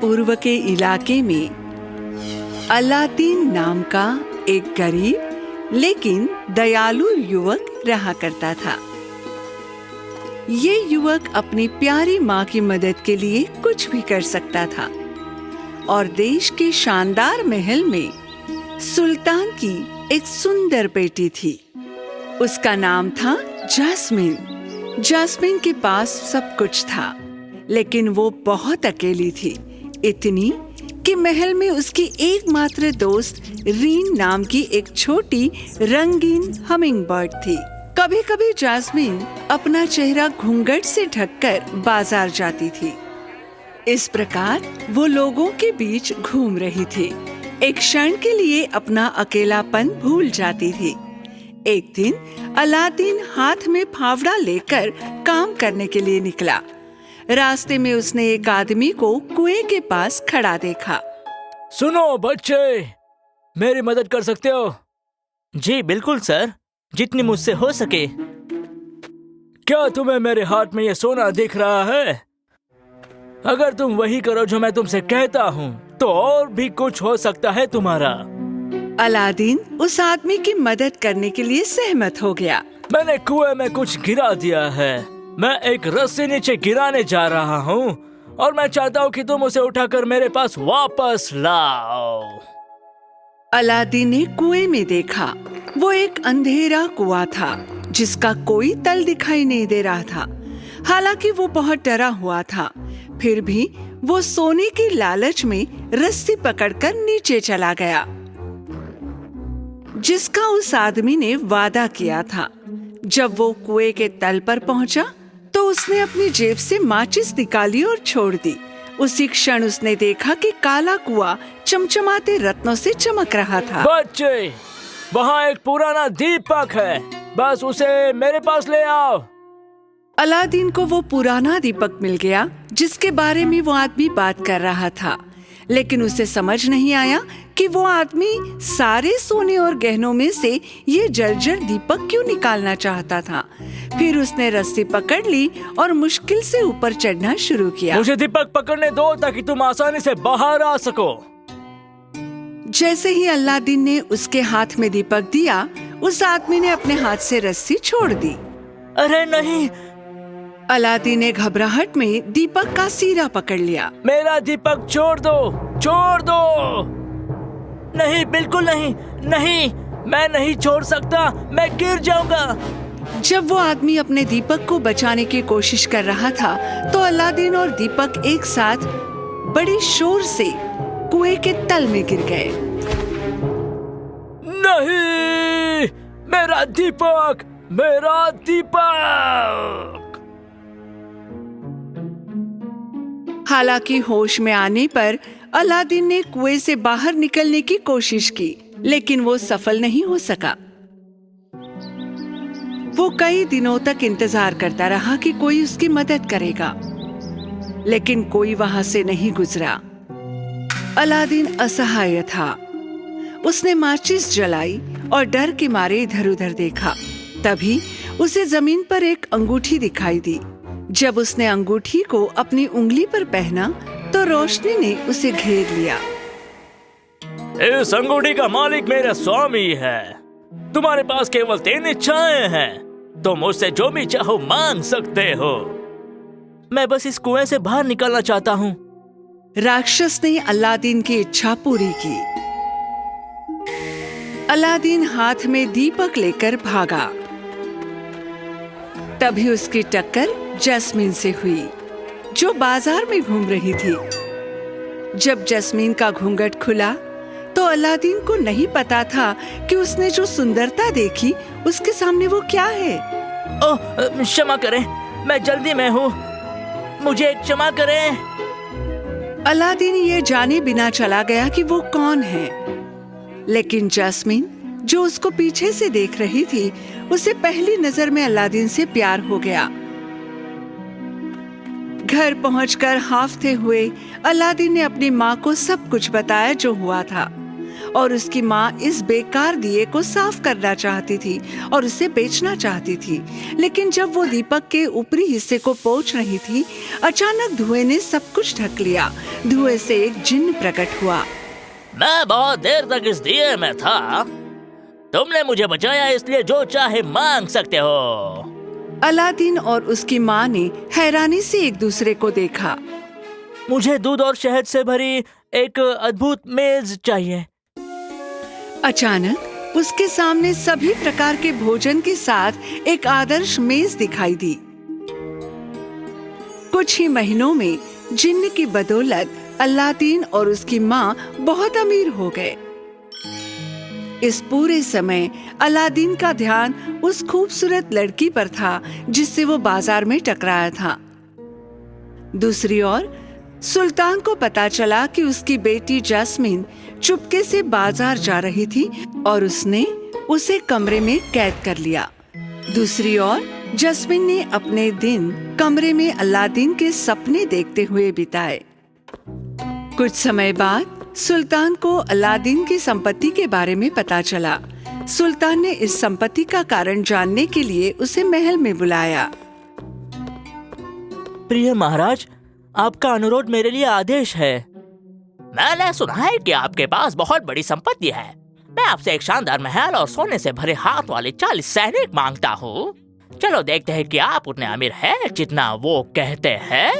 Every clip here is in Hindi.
पूर्व के इलाके में अलादीन नाम का एक गरीब लेकिन दयालु युवक रहा करता था। ये युवक अपनी प्यारी माँ की मदद के लिए कुछ भी कर सकता था और देश के शानदार महल में सुल्तान की एक सुंदर बेटी थी। उसका नाम था जास्मिन। जास्मिन के पास सब कुछ था, लेकिन वो बहुत अकेली थी, इतनी कि महल में उसकी एकमात्र दोस्त रीन नाम की एक छोटी रंगीन हमिंगबर्ड थी। कभी कभी जास्मिन अपना चेहरा घूंघट से ढककर बाजार जाती थी। इस प्रकार वो लोगों के बीच घूम रही थी। एक क्षण के लिए अपना अकेलापन भूल जाती थी। एक दिन अलादीन हाथ में फावड़ा लेकर काम करने के लिए निकला। रास्ते में उसने एक आदमी को कुएं के पास खड़ा देखा। सुनो बच्चे, मेरी मदद कर सकते हो? जी बिल्कुल सर, जितनी मुझसे हो सके। क्या तुम्हें मेरे हाथ में ये सोना दिख रहा है? अगर तुम वही करो जो मैं तुमसे कहता हूँ तो और भी कुछ हो सकता है तुम्हारा। अलादीन उस आदमी की मदद करने के लिए सहमत हो गया। मैंने कुएं में कुछ गिरा दिया है। मैं एक रस्सी नीचे गिराने जा रहा हूँ और मैं चाहता हूँ कि तुम उसे उठाकर मेरे पास वापस लाओ। अलादीन ने कुएं में देखा। वो एक अंधेरा कुआं था जिसका कोई तल दिखाई नहीं दे रहा था। हालांकि वो बहुत डरा हुआ था, फिर भी वो सोने की लालच में रस्सी पकड़कर नीचे चला गया, जिसका उस आदमी ने वादा किया था। जब वो कुएं के तल पर पहुंचा तो उसने अपनी जेब से माचिस निकाली और छोड़ दी। उसी क्षण उसने देखा कि काला कुआं चमचमाते रत्नों से चमक रहा था। बच्चे, वहाँ एक पुराना दीपक है, बस उसे मेरे पास ले आओ। अलादीन को वो पुराना दीपक मिल गया जिसके बारे में वो आदमी बात कर रहा था, लेकिन उसे समझ नहीं आया कि वो आदमी सारे सोने और गहनों में से ये जर्जर दीपक क्यों निकालना चाहता था। फिर उसने रस्सी पकड़ ली और मुश्किल से ऊपर चढ़ना शुरू किया। मुझे दीपक पकड़ने दो ताकि तुम आसानी से बाहर आ सको। जैसे ही अलादीन ने उसके हाथ में दीपक दिया, उस आदमी ने अपने हाथ से रस्सी छोड़ दी। अरे नहीं! अलादीन ने घबराहट में दीपक का सीरा पकड़ लिया। मेरा दीपक छोड़ दो, छोड़ दो। नहीं, बिल्कुल नहीं, नहीं, मैं नहीं छोड़ सकता, मैं गिर जाऊंगा। जब वो आदमी अपने दीपक को बचाने की कोशिश कर रहा था तो अलादीन और दीपक एक साथ बड़े शोर से कुएं के तल में गिर गए। नहीं, मेरा दीपक, मेरा दीपक। हालांकि होश में आने पर अलादीन ने कुएं से बाहर निकलने की कोशिश की, लेकिन वो सफल नहीं हो सका। वो कई दिनों तक इंतजार करता रहा कि कोई उसकी मदद करेगा, लेकिन कोई वहां से नहीं गुजरा। अलादीन असहाय था। उसने माचिस जलाई और डर के मारे इधर उधर देखा। तभी उसे जमीन पर एक अंगूठी दिखाई दी। जब उसने अंगूठी को अपनी उंगली पर पहना तो रोशनी ने उसे घेर लिया। इस अंगूठी का मालिक मेरा स्वामी है। तुम्हारे पास केवल 3 इच्छाएं हैं। तुम मुझसे जो भी चाहो मांग सकते हो। मैं बस इस कुएं से बाहर निकलना चाहता हूँ। राक्षस ने अलादीन की इच्छा पूरी की। अलादीन हाथ में दीपक लेकर भागा। तभी उसकी टक्कर जैस्मीन से हुई, जो बाजार में घूम रही थी। जब जैस्मीन का घूंघट खुला तो अलादीन को नहीं पता था कि उसने जो सुंदरता देखी उसके सामने वो क्या है। ओह, क्षमा करें, मैं जल्दी में हूँ, मुझे क्षमा करें। अलादीन ये जाने बिना चला गया कि वो कौन है, लेकिन जैस्मीन जो उसको पीछे से देख रही थी, उसे पहली नजर में अलादीन से प्यार हो गया। घर पहुंचकर हांफते हुए अलादीन ने अपनी माँ को सब कुछ बताया जो हुआ था, और उसकी माँ इस बेकार दिए को साफ करना चाहती थी और उसे बेचना चाहती थी। लेकिन जब वो दीपक के ऊपरी हिस्से को पोंछ रही थी, अचानक धुएं ने सब कुछ ढक लिया। धुएं से एक जिन्न प्रकट हुआ। मैं बहुत देर तक इस दिए में था। तुमने मुझे बचाया, इसलिए जो चाहे मांग सकते हो। अलादीन और उसकी माँ ने हैरानी से एक दूसरे को देखा। मुझे दूध और शहद से भरी एक अद्भुत मेज चाहिए। अचानक उसके सामने सभी प्रकार के भोजन के साथ एक आदर्श मेज दिखाई दी। कुछ ही महीनों में जिन्न की बदौलत अलादीन और उसकी माँ बहुत अमीर हो गए। इस पूरे समय अलादीन का ध्यान उस खूबसूरत लड़की पर था जिससे वो बाजार में टकराया था। दूसरी ओर सुल्तान को पता चला कि उसकी बेटी जैस्मिन चुपके से बाजार जा रही थी और उसने उसे कमरे में कैद कर लिया। दूसरी ओर जैस्मिन ने अपने दिन कमरे में अलादीन के सपने देखते हुए बिताए। कुछ समय बाद सुल्तान को अलादीन की संपत्ति के बारे में पता चला। सुल्तान ने इस संपत्ति का कारण जानने के लिए उसे महल में बुलाया। प्रिय महाराज, आपका अनुरोध मेरे लिए आदेश है। मैंने सुना है कि आपके पास बहुत बड़ी संपत्ति है। मैं आपसे एक शानदार महल और सोने से भरे हाथ वाले 40 सैनिक मांगता हूँ। चलो देखते हैं कि आप उतने अमीर हैं जितना वो कहते हैं।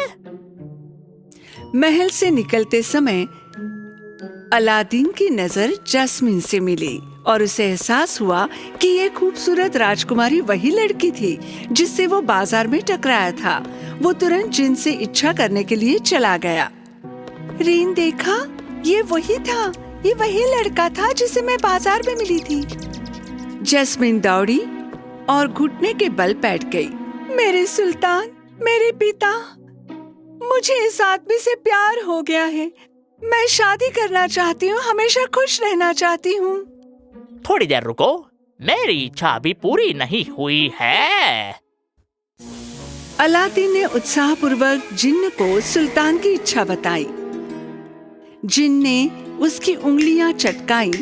महल से निकलते समय अलादीन की नजर जैस्मिन से मिली और उसे एहसास हुआ कि ये खूबसूरत राजकुमारी वही लड़की थी जिससे वो बाजार में टकराया था। वो तुरंत जिन्न से इच्छा करने के लिए चला गया। रीन देखा, ये वही था, ये वही लड़का था जिसे मैं बाजार में मिली थी। जैस्मिन दौड़ी और घुटने के बल बैठ गई। मेरे सुल्तान, मेरे पिता, मुझे इस आदमी से प्यार हो गया है। मैं शादी करना चाहती हूँ, हमेशा खुश रहना चाहती हूँ। थोड़ी देर रुको, मेरी इच्छा अभी पूरी नहीं हुई है। अलादीन ने उत्साहपूर्वक जिन्न को सुल्तान की इच्छा बताई। जिन्न ने उसकी उंगलियां चटकाई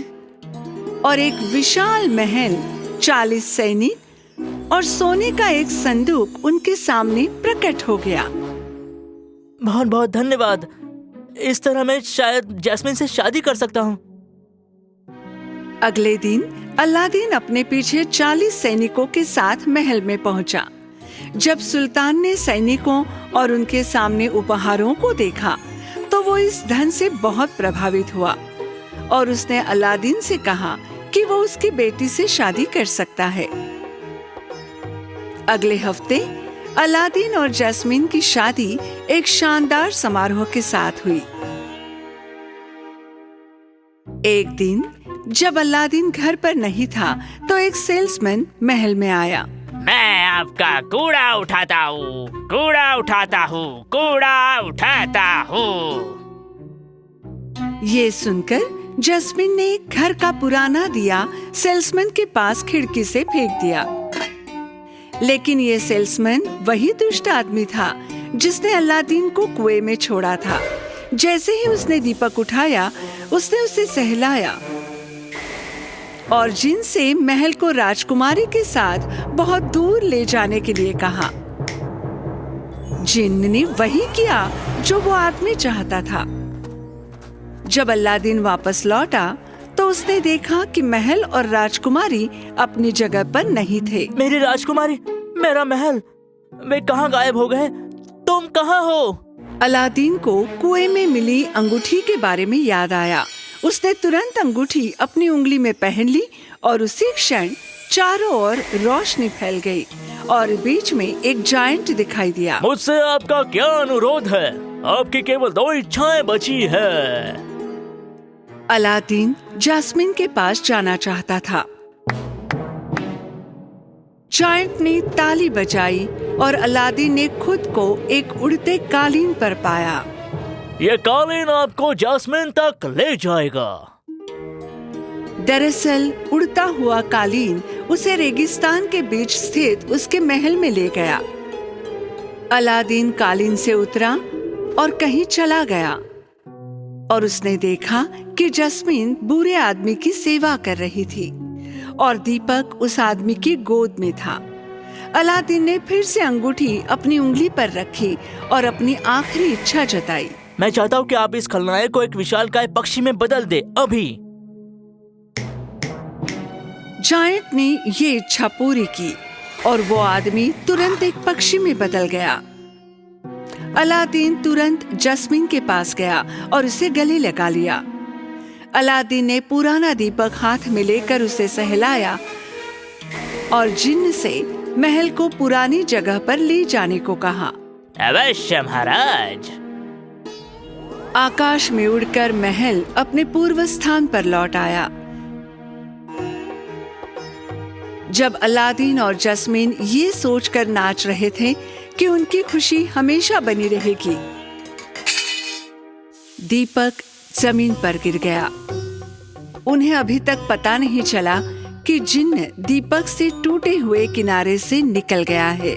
और एक विशाल महल, 40 सैनिक और सोने का एक संदूक उनके सामने प्रकट हो गया। बहुत बहुत धन्यवाद। इस तरह मैं शायद जैस्मिन से शादी कर सकता हूँ। अगले दिन अलादीन अपने पीछे 40 सैनिकों के साथ महल में पहुंचा। जब सुल्तान ने सैनिकों और उनके सामने उपहारों को देखा तो वो इस धन से बहुत प्रभावित हुआ और उसने अलादीन से कहा कि वो उसकी बेटी से शादी कर सकता है। अगले हफ्ते अलादीन और जैस्मिन की शादी एक शानदार समारोह के साथ हुई। एक दिन जब अलादीन घर पर नहीं था तो एक सेल्समैन महल में आया। मैं आपका कूड़ा उठाता हूँ, कूड़ा उठाता हूँ, कूड़ा उठाता हूँ। ये सुनकर जैस्मिन ने घर का पुराना दिया सेल्समैन के पास खिड़की से फेंक दिया। लेकिन ये सेल्समैन वही दुष्ट आदमी था जिसने अलादीन को कुएं में छोड़ा था। जैसे ही उसने दीपक उठाया, उसने उसे सहलाया और जिन्न से महल को राजकुमारी के साथ बहुत दूर ले जाने के लिए कहा। जिन्न ने वही किया जो वो आदमी चाहता था। जब अलादीन वापस लौटा तो उसने देखा कि महल और राजकुमारी अपनी जगह पर नहीं थे। मेरी राजकुमारी, मेरा महल, वे कहाँ गायब हो गए? तुम कहाँ हो? अलादीन को कुएं में मिली अंगूठी के बारे में याद आया। उसने तुरंत अंगूठी अपनी उंगली में पहन ली और उसी क्षण चारों ओर रोशनी फैल गई और बीच में एक जायंट दिखाई दिया। मुझसे आपका क्या अनुरोध है? आपकी केवल 2 इच्छाएं बची है। अलादीन जैस्मिन के पास जाना चाहता था। जायंट ने ताली बजाई और अलादीन ने खुद को एक उड़ते कालीन पर पाया। ये कालीन आपको जैस्मिन तक ले जाएगा। दरअसल उड़ता हुआ कालीन उसे रेगिस्तान के बीच स्थित उसके महल में ले गया। अलादीन कालीन से उतरा और कहीं चला गया। और उसने देखा कि जस्मीन बूढ़े आदमी की सेवा कर रही थी और दीपक उस आदमी की गोद में था। अलादीन ने फिर से अंगूठी अपनी उंगली पर रखी और अपनी आखिरी इच्छा जताई। मैं चाहता हूँ कि आप इस खलनायक को एक विशालकाय पक्षी में बदल दे, अभी। जायंट ने ये इच्छा पूरी की और वो आदमी तुरंत एक पक्षी में बदल गया। अलादीन तुरंत जस्मीन के पास गया और उसे गले लगा लिया। अलादीन ने पुराना दीपक हाथ में लेकर उसे सहलाया और जिन्न से महल को पुरानी जगह पर ले जाने को कहा। अवश्य महाराज। आकाश में उड़कर महल अपने पूर्व स्थान पर लौट आया। जब अलादीन और जस्मीन ये सोचकर नाच रहे थे कि उनकी खुशी हमेशा बनी रहेगी, दीपक जमीन पर गिर गया। उन्हें अभी तक पता नहीं चला कि जिन्न दीपक से टूटे हुए किनारे से निकल गया है।